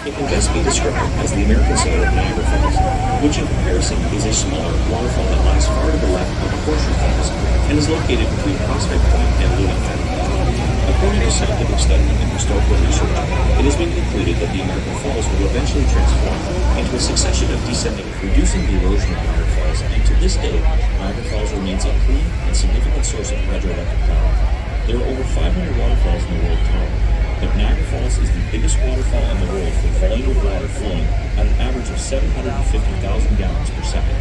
It can best be described as the American side of Niagara Falls, which in comparison is a smaller waterfall that lies far to the left of the Horseshoe Falls and is located between Prospect Point and Luna Island. According to scientific study and historical research, it has been concluded that the American Falls will eventually transform into a succession of descending, reducing the erosion of Niagara Falls, and to this day, Niagara Falls remains a clean and significant source of hydroelectric power. There are over 500 waterfalls in the world today, but Niagara Falls is the biggest waterfall in the world for volume of water flowing at an average of 750,000 gallons per second.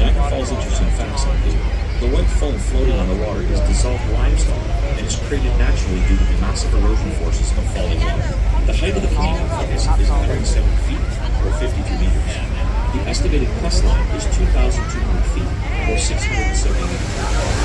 Niagara Falls' interesting facts include the white foam floating on the water is dissolved limestone and is created naturally due to the massive erosion forces of falling water. The height of the Canadian Falls is 107 feet, or 52 meters. The estimated crest line is 2,200 feet, or 670 meters.